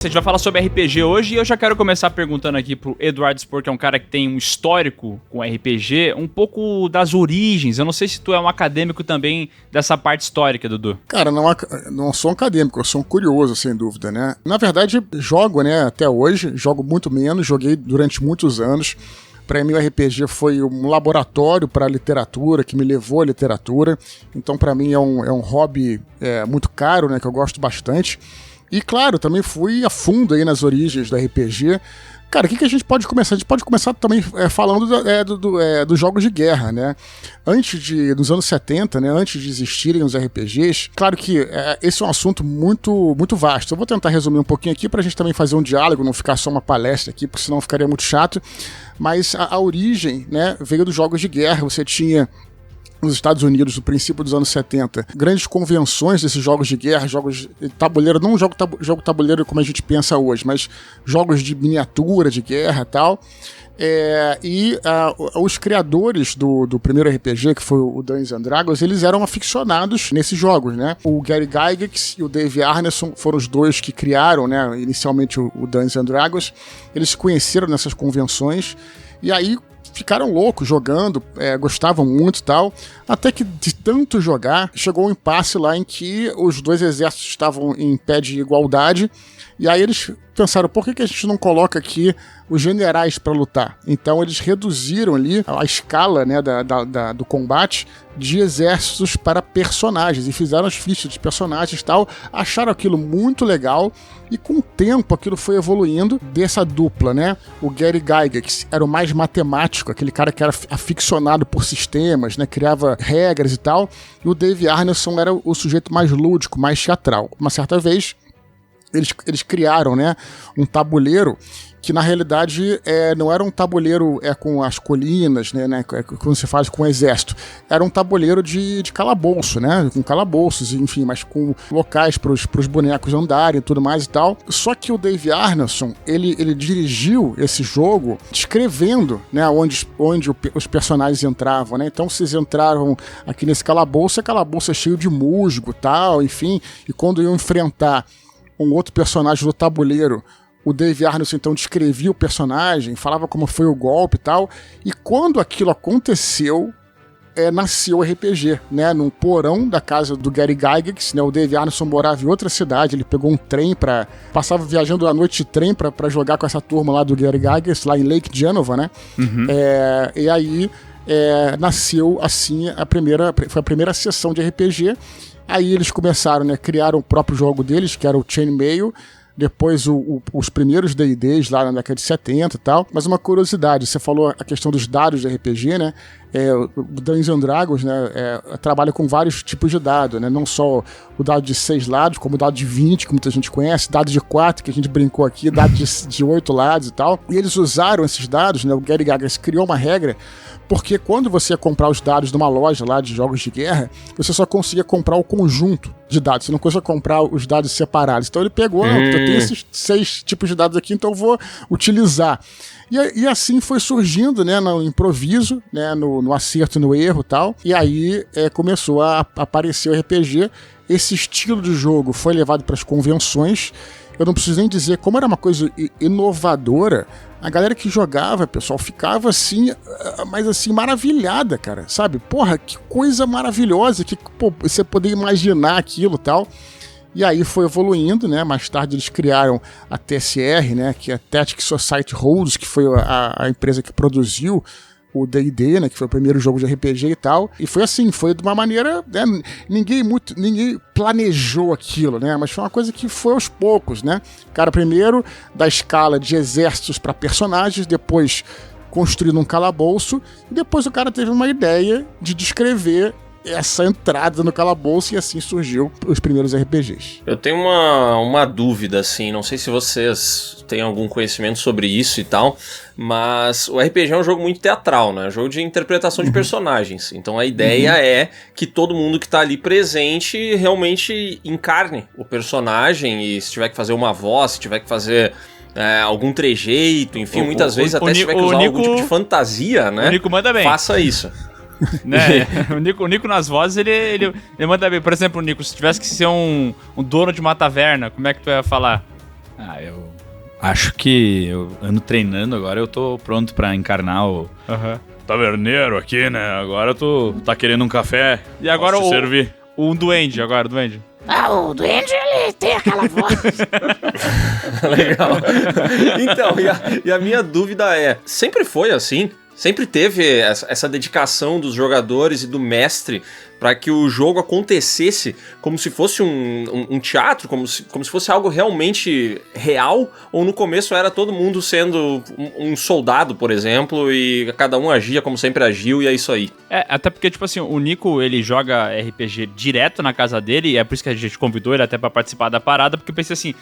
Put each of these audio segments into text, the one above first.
A gente vai falar sobre RPG hoje e eu já quero começar perguntando aqui pro Eduardo Spor, que é um cara que tem um histórico com RPG, um pouco das origens. Eu não sei se tu é um acadêmico também dessa parte histórica, Dudu. Cara, não sou um acadêmico, eu sou um curioso, sem dúvida, né? Na verdade, jogo, né, até hoje, jogo muito menos, joguei durante muitos anos. Para mim o RPG foi um laboratório para a literatura, que me levou à literatura. Então para mim é um hobby muito caro, né, que eu gosto bastante. E claro, também fui a fundo aí nas origens do RPG. Cara, o que a gente pode começar? A gente pode começar também falando dos jogos de guerra, né? Nos anos 70, né, antes de existirem os RPGs, claro que esse é um assunto muito, muito vasto. Eu vou tentar resumir um pouquinho aqui pra gente também fazer um diálogo, não ficar só uma palestra aqui, porque senão ficaria muito chato. Mas a origem, né, veio dos jogos de guerra. Você tinha nos Estados Unidos, no princípio dos anos 70, grandes convenções desses jogos de guerra, jogos de tabuleiro, não jogo tabuleiro como a gente pensa hoje, mas jogos de miniatura, de guerra e tal. Os criadores do primeiro RPG, que foi o Dungeons & Dragons, eles eram aficionados nesses jogos, né? O Gary Gygax e o Dave Arneson foram os dois que criaram, né, inicialmente o Dungeons & Dragons. Eles se conheceram nessas convenções e aí ficaram loucos jogando, gostavam muito e tal, até que de tanto jogar, chegou um impasse lá em que os dois exércitos estavam em pé de igualdade, e aí eles pensaram, por que a gente não coloca aqui os generais para lutar? Então eles reduziram ali a escala, né, do combate de exércitos para personagens, e fizeram as fichas de personagens e tal, acharam aquilo muito legal, e com o tempo aquilo foi evoluindo dessa dupla, né? O Gary Gygax era o mais matemático, aquele cara que era aficionado por sistemas, né, criava regras e tal, e o Dave Arneson era o sujeito mais lúdico, mais teatral. Uma certa vez, eles criaram, né, um tabuleiro que na realidade não era um tabuleiro com as colinas, né, como se faz com o exército. Era um tabuleiro de calabouço, né, com calabouços, enfim, mas com locais para os bonecos andarem e tudo mais e tal. Só que o Dave Arneson, ele dirigiu esse jogo descrevendo, né, onde os personagens entravam, né. Então vocês entraram aqui nesse calabouço, é cheio de musgo e tal, enfim, e quando iam enfrentar um outro personagem do tabuleiro, o Dave Arneson então descrevia o personagem, falava como foi o golpe e tal, e quando aquilo aconteceu, nasceu o RPG, né, num porão da casa do Gary Gygax, né, o Dave Arneson morava em outra cidade, ele pegou um trem passava viajando à noite de trem pra jogar com essa turma lá do Gary Gygax, lá em Lake Genova, né, e aí nasceu assim foi a primeira sessão de RPG. Aí eles começaram, né, criaram o próprio jogo deles, que era o Chainmail, depois os primeiros D&Ds lá na década de 70 e tal. Mas uma curiosidade, você falou a questão dos dados de RPG, né? O Dungeons & Dragons, né, trabalha com vários tipos de dado, né? Não só o dado de 6 lados, como o dado de 20, que muita gente conhece, dado de 4, que a gente brincou aqui, dado de 8 lados e tal. E eles usaram esses dados, né? O Gary Gygax criou uma regra, porque quando você ia comprar os dados numa loja lá de jogos de guerra, você só conseguia comprar o conjunto de dados, você não conseguia comprar os dados separados. Então ele pegou, eu tenho esses 6 tipos de dados aqui, então eu vou utilizar. E assim foi surgindo, né, no improviso, né, no acerto e no erro e tal, e aí começou a aparecer o RPG. Esse estilo de jogo foi levado para as convenções. Eu não preciso nem dizer como era uma coisa inovadora. A galera que jogava, pessoal, ficava assim, mas assim, maravilhada, cara, sabe? Porra, que coisa maravilhosa, que você poder imaginar aquilo e tal. E aí foi evoluindo, né? Mais tarde eles criaram a TSR, né? Que é a Tactics Society Rules, que foi a empresa que produziu o D&D, né, que foi o primeiro jogo de RPG e tal, e foi assim, foi de uma maneira, né, ninguém planejou aquilo, né, mas foi uma coisa que foi aos poucos, né, cara, primeiro da escala de exércitos para personagens, depois construindo um calabouço, e depois o cara teve uma ideia de descrever essa entrada no calabouço, e assim surgiu os primeiros RPGs. Eu tenho uma dúvida, assim, não sei se vocês têm algum conhecimento sobre isso e tal, mas o RPG é um jogo muito teatral, né? É um jogo de interpretação de personagens. Então a ideia é que todo mundo que tá ali presente realmente encarne o personagem, e se tiver que fazer uma voz, se tiver que fazer algum trejeito, enfim, muitas vezes até se tiver que usar algum tipo de fantasia, né? O Nico manda bem. Faça isso. Né? O Nico nas vozes, ele manda bem. Por exemplo, Nico, se tivesse que ser um dono de uma taverna, como é que tu ia falar? Eu acho que eu ando treinando agora, eu tô pronto pra encarnar o taverneiro aqui, né? Agora tu tá querendo um café. E agora Posso te servir? O duende, agora, o duende. O duende, ele tem aquela voz. Legal. Então, e a minha dúvida é, sempre foi assim? Sempre teve essa dedicação dos jogadores e do mestre para que o jogo acontecesse como se fosse um teatro, como se fosse algo realmente real? Ou no começo era todo mundo sendo um soldado, por exemplo, e cada um agia como sempre agiu e é isso aí? Até porque, tipo assim, o Nico, ele joga RPG direto na casa dele, e é por isso que a gente convidou ele até pra participar da parada, porque eu pensei assim,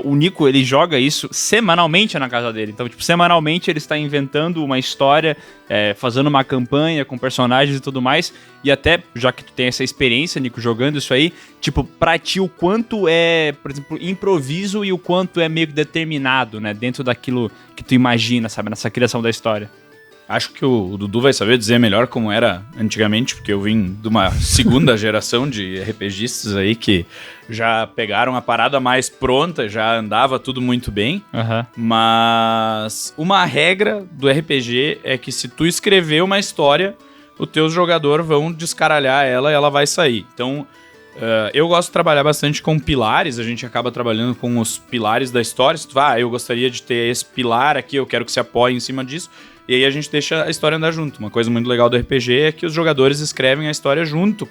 o Nico, ele joga isso semanalmente na casa dele. Então, tipo, semanalmente ele está inventando uma história, fazendo uma campanha com personagens e tudo mais, e até, já que tu tem essa experiência, Nico, jogando isso aí, tipo, pra ti o quanto é, por exemplo, improviso e o quanto é meio que determinado, né, dentro daquilo que tu imagina, sabe, nessa criação da história. Acho que o Dudu vai saber dizer melhor como era antigamente, porque eu vim de uma segunda geração de RPGistas aí que já pegaram a parada mais pronta, já andava tudo muito bem. Mas uma regra do RPG é que se tu escrever uma história, os teus jogadores vão descaralhar ela e ela vai sair. Então, eu gosto de trabalhar bastante com pilares, a gente acaba trabalhando com os pilares da história. Se tu eu gostaria de ter esse pilar aqui, eu quero que se apoie em cima disso. E aí a gente deixa a história andar junto. Uma coisa muito legal do RPG é que os jogadores escrevem a história junto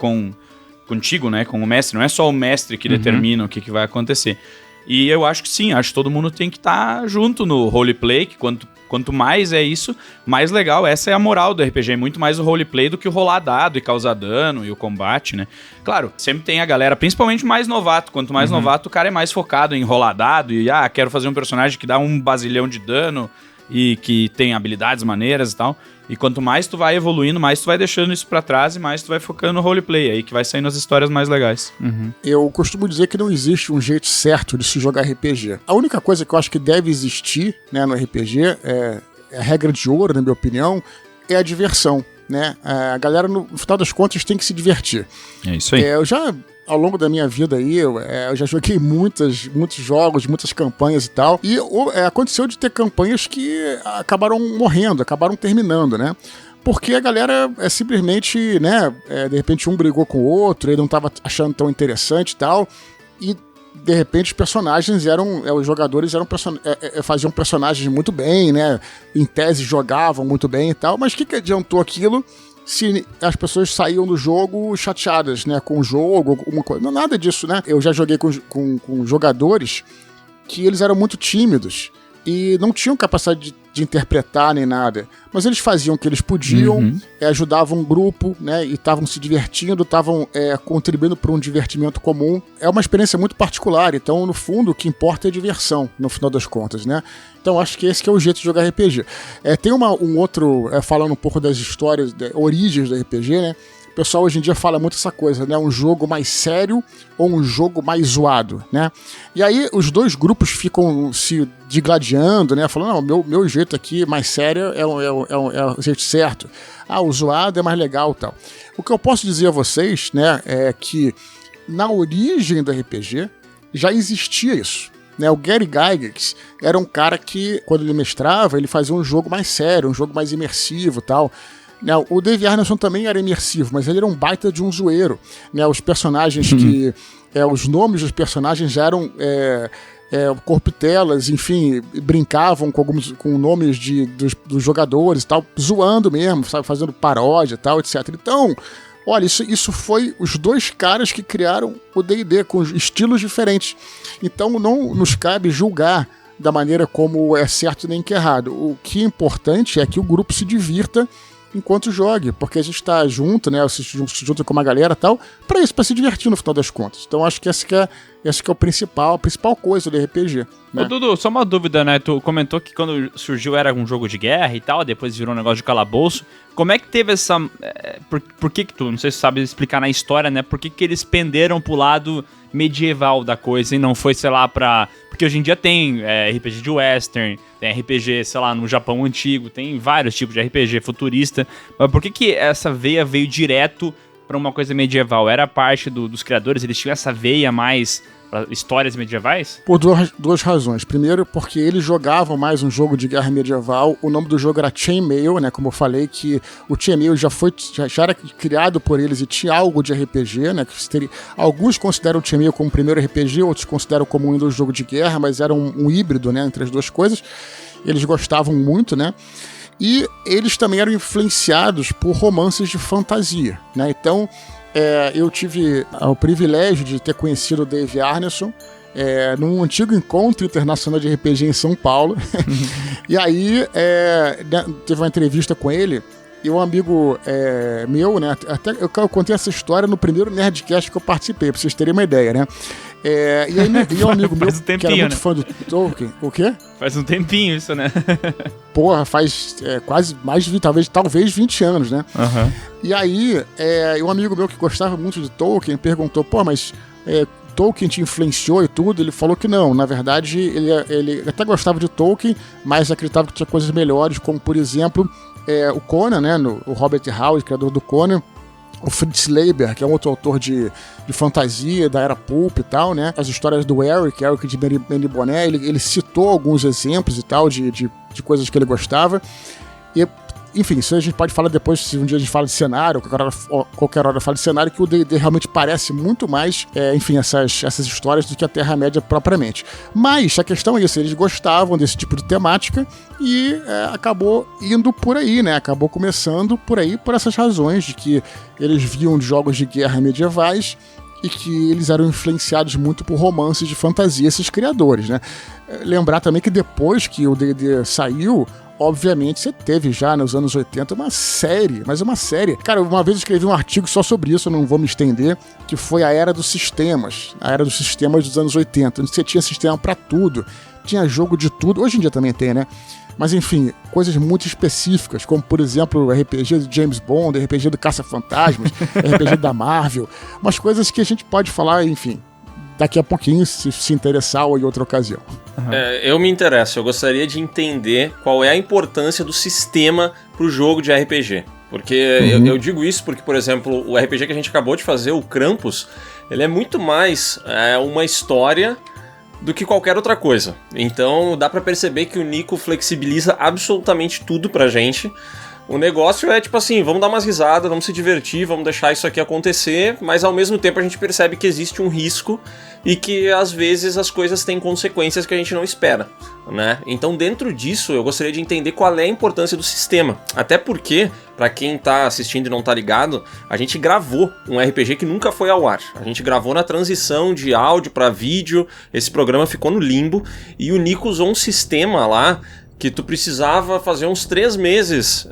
contigo, né? Com o mestre. Não é só o mestre que determina o que vai acontecer. E eu acho que sim, acho que todo mundo tem que estar junto no roleplay, que quanto mais é isso, mais legal. Essa é a moral do RPG, muito mais o roleplay do que o rolar dado e causar dano e o combate, né? Claro, sempre tem a galera, principalmente mais novato. Quanto mais novato, o cara é mais focado em rolar dado e, quero fazer um personagem que dá 1 bazilhão de dano e que tem habilidades maneiras e tal. E quanto mais tu vai evoluindo, mais tu vai deixando isso pra trás e mais tu vai focando no roleplay, aí que vai saindo as histórias mais legais. Eu costumo dizer que não existe um jeito certo de se jogar RPG. A única coisa que eu acho que deve existir, né, no RPG, é a regra de ouro, na minha opinião, é a diversão, né? A galera, no final das contas, tem que se divertir. É isso aí. Eu já, ao longo da minha vida aí, eu já joguei muitos jogos, muitas campanhas e tal, e aconteceu de ter campanhas que acabaram morrendo, acabaram terminando, né? Porque a galera simplesmente, né, de repente um brigou com o outro, ele não estava achando tão interessante e tal, e de repente os personagens os jogadores faziam personagens muito bem, né? Em tese jogavam muito bem e tal, mas o que adiantou aquilo se as pessoas saíam do jogo chateadas, né? Com o jogo, alguma coisa. Não, nada disso, né? Eu já joguei com jogadores que eles eram muito tímidos e não tinham capacidade de interpretar nem nada, mas eles faziam o que eles podiam, ajudavam um grupo, né, e estavam se divertindo, estavam contribuindo para um divertimento comum. É uma experiência muito particular, então no fundo o que importa é a diversão, no final das contas, né? Então acho que esse que é o jeito de jogar RPG. Tem um outro, falando um pouco das histórias, origens do RPG, né? O pessoal hoje em dia fala muito essa coisa, né? Um jogo mais sério ou um jogo mais zoado, né? E aí os dois grupos ficam se digladiando, né? Falando, não, meu jeito aqui mais sério é o jeito certo. O zoado é mais legal e tal. O que eu posso dizer a vocês, né? É que na origem do RPG já existia isso. Né, o Gary Gygax era um cara que, quando ele mestrava, ele fazia um jogo mais sério, um jogo mais imersivo e tal. O Dave Arneson também era imersivo, mas ele era um baita de um zoeiro. Os personagens os nomes dos personagens eram corptelas, enfim, brincavam com nomes dos jogadores e tal, zoando mesmo, sabe, fazendo paródia e tal, etc. Então, olha, isso foi os dois caras que criaram o D&D, com estilos diferentes. Então não nos cabe julgar da maneira como é certo nem que é errado. O que é importante é que o grupo se divirta enquanto jogue, porque a gente está junto, né, se junta com uma galera e tal, para isso, para se divertir no final das contas. Então acho que essa que é a principal coisa do RPG. Né? Ô, Dudu, só uma dúvida, né? Tu comentou que quando surgiu era um jogo de guerra e tal, depois virou um negócio de calabouço. Como é que teve essa... Por que tu, não sei se sabe explicar na história, né? Por que eles penderam pro lado medieval da coisa e não foi, sei lá, pra... Porque hoje em dia tem RPG de western, tem RPG, sei lá, no Japão antigo, tem vários tipos de RPG futurista. Mas por que essa veia veio direto pra uma coisa medieval? Era parte dos criadores, eles tinham essa veia mais pra histórias medievais? Por duas razões. Primeiro, porque eles jogavam mais um jogo de guerra medieval. O nome do jogo era Chainmail, né? Como eu falei, que o Chainmail já era criado por eles e tinha algo de RPG, né? Alguns consideram o Chainmail como o primeiro RPG, outros consideram como um jogo de guerra, mas era um híbrido, né? Entre as duas coisas. Eles gostavam muito, né? E eles também eram influenciados por romances de fantasia, né? Então, eu tive o privilégio de ter conhecido o Dave Arneson num antigo encontro internacional de RPG em São Paulo. E aí, teve uma entrevista com ele, e um amigo meu, né? Até eu contei essa história no primeiro Nerdcast que eu participei, pra vocês terem uma ideia, né? E aí um amigo meu, que era muito fã do Tolkien. O quê? Faz um tempinho isso, né? Porra, faz quase mais de talvez 20 anos, né? Uhum. E aí, um amigo meu que gostava muito de Tolkien perguntou, pô, mas Tolkien te influenciou e tudo? Ele falou que não. Na verdade, ele até gostava de Tolkien, mas acreditava que tinha coisas melhores, como, por exemplo, o Conan, né? O Robert Howard, criador do Conan. O Fritz Leiber, que é um outro autor de fantasia, da era pulp e tal, né? As histórias do Eric de Meribone, ele citou alguns exemplos e tal de coisas que ele gostava. E, enfim, isso a gente pode falar depois, se um dia a gente fala de cenário, qualquer hora fala de cenário, que o D&D realmente parece muito mais, enfim, essas histórias do que a Terra-média propriamente. Mas a questão é isso, eles gostavam desse tipo de temática e acabou indo por aí, né? Acabou começando por aí, por essas razões de que eles viam jogos de guerra medievais e que eles eram influenciados muito por romances de fantasia, esses criadores, né? Lembrar também que depois que o D&D saiu, obviamente, você teve já nos anos 80 uma série. Cara, uma vez eu escrevi um artigo só sobre isso, eu não vou me estender, que foi a Era dos Sistemas. A Era dos Sistemas dos anos 80, onde você tinha sistema pra tudo. Tinha jogo de tudo. Hoje em dia também tem, né? Mas, enfim, coisas muito específicas, como, por exemplo, o RPG do James Bond, RPG do Caça-Fantasmas, RPG da Marvel. Umas coisas que a gente pode falar, enfim, daqui a pouquinho, se interessar ou em outra ocasião. Uhum. Eu me interesso, eu gostaria de entender qual é a importância do sistema pro jogo de RPG. Porque eu digo isso porque, por exemplo, o RPG que a gente acabou de fazer, o Krampus, ele é muito mais uma história do que qualquer outra coisa. Então dá pra perceber que o Nico flexibiliza absolutamente tudo pra gente. O negócio é tipo assim, vamos dar umas risadas, vamos se divertir, vamos deixar isso aqui acontecer, mas ao mesmo tempo a gente percebe que existe um risco e que às vezes as coisas têm consequências que a gente não espera, né? Então dentro disso eu gostaria de entender qual é a importância do sistema, até porque, pra quem tá assistindo e não tá ligado, a gente gravou um RPG que nunca foi ao ar. A gente gravou na transição de áudio pra vídeo, esse programa ficou no limbo e o Nico usou um sistema lá que tu precisava fazer uns 3 meses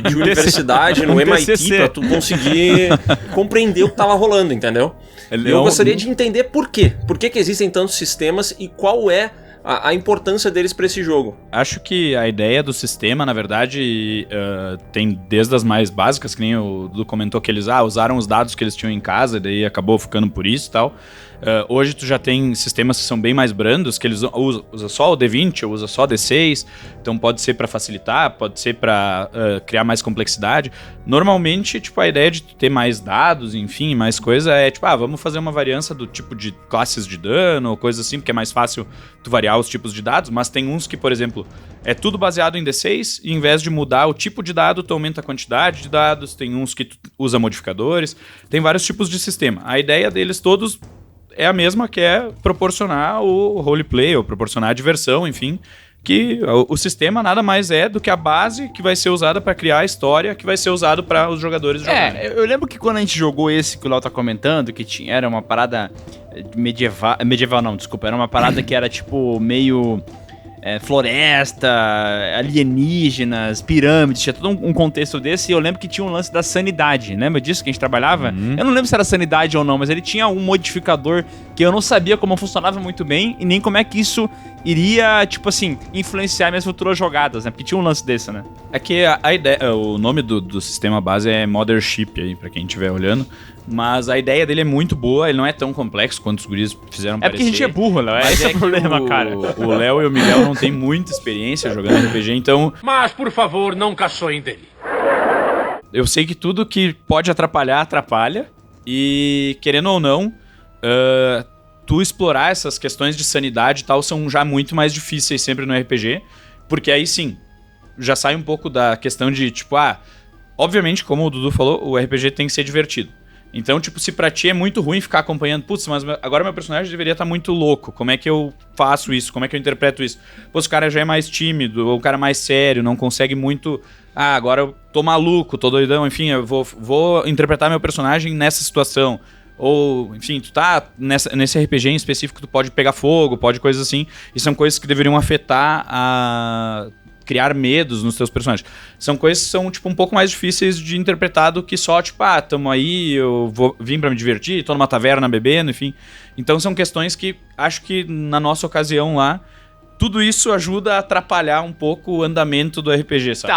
de universidade no MIT pra tu conseguir compreender o que tava rolando, entendeu? E eu gostaria de entender por quê. Por que existem tantos sistemas e qual é a importância deles pra esse jogo. Acho que a ideia do sistema, na verdade, tem desde as mais básicas, que nem o Dudu comentou que eles usaram os dados que eles tinham em casa e daí acabou ficando por isso e tal. Hoje tu já tem sistemas que são bem mais brandos, que eles usam só o D20 ou usa só o D6, então pode ser para facilitar, pode ser para criar mais complexidade. Normalmente, tipo, a ideia de ter mais dados, enfim, mais coisa é tipo, vamos fazer uma variância do tipo de classes de dano ou coisa assim, porque é mais fácil tu variar os tipos de dados, mas tem uns que, por exemplo, é tudo baseado em D6 e em vez de mudar o tipo de dado, tu aumenta a quantidade de dados, tem uns que tu usa modificadores, tem vários tipos de sistema. A ideia deles todos é a mesma, que é proporcionar o roleplay, ou proporcionar a diversão, enfim, que o sistema nada mais é do que a base que vai ser usada pra criar a história, que vai ser usado para os jogadores jogarem. Eu lembro que quando a gente jogou esse que o Léo tá comentando, que era uma parada medieval não, desculpa, era uma parada que era tipo meio floresta, alienígenas, pirâmides, tinha todo um contexto desse, e eu lembro que tinha um lance da sanidade, lembra disso que a gente trabalhava? Eu não lembro se era sanidade ou não, mas ele tinha um modificador que eu não sabia como funcionava muito bem, e nem como é que isso iria, tipo assim, influenciar minhas futuras jogadas, né? Porque tinha um lance desse, né? É que a ideia, o nome do sistema base é Mothership aí, pra quem estiver olhando, mas a ideia dele é muito boa, ele não é tão complexo quanto os guris fizeram parecer. É porque a gente é burro, Léo, esse é o problema, cara. O Léo e o Miguel não tem muita experiência jogando RPG, então... Mas, por favor, não caçoem dele. Eu sei que tudo que pode atrapalhar, atrapalha, e querendo ou não, tu explorar essas questões de sanidade e tal são já muito mais difíceis sempre no RPG, porque aí sim, já sai um pouco da questão de, tipo, obviamente, como o Dudu falou, o RPG tem que ser divertido. Então, tipo, se pra ti é muito ruim ficar acompanhando, putz, mas agora meu personagem deveria estar muito louco, como é que eu faço isso, como é que eu interpreto isso? Pô, se o cara já é mais tímido, ou o cara mais sério, não consegue muito, agora eu tô maluco, tô doidão, enfim, eu vou interpretar meu personagem nessa situação. Ou, enfim, tu tá nesse RPG em específico, tu pode pegar fogo, pode coisas assim, e são coisas que deveriam afetar criar medos nos teus personagens. São coisas que são, tipo, um pouco mais difíceis de interpretar do que só, tipo, tamo aí, eu vim pra me divertir, tô numa taverna bebendo, enfim. Então são questões que, acho que na nossa ocasião lá, tudo isso ajuda a atrapalhar um pouco o andamento do RPG, sabe?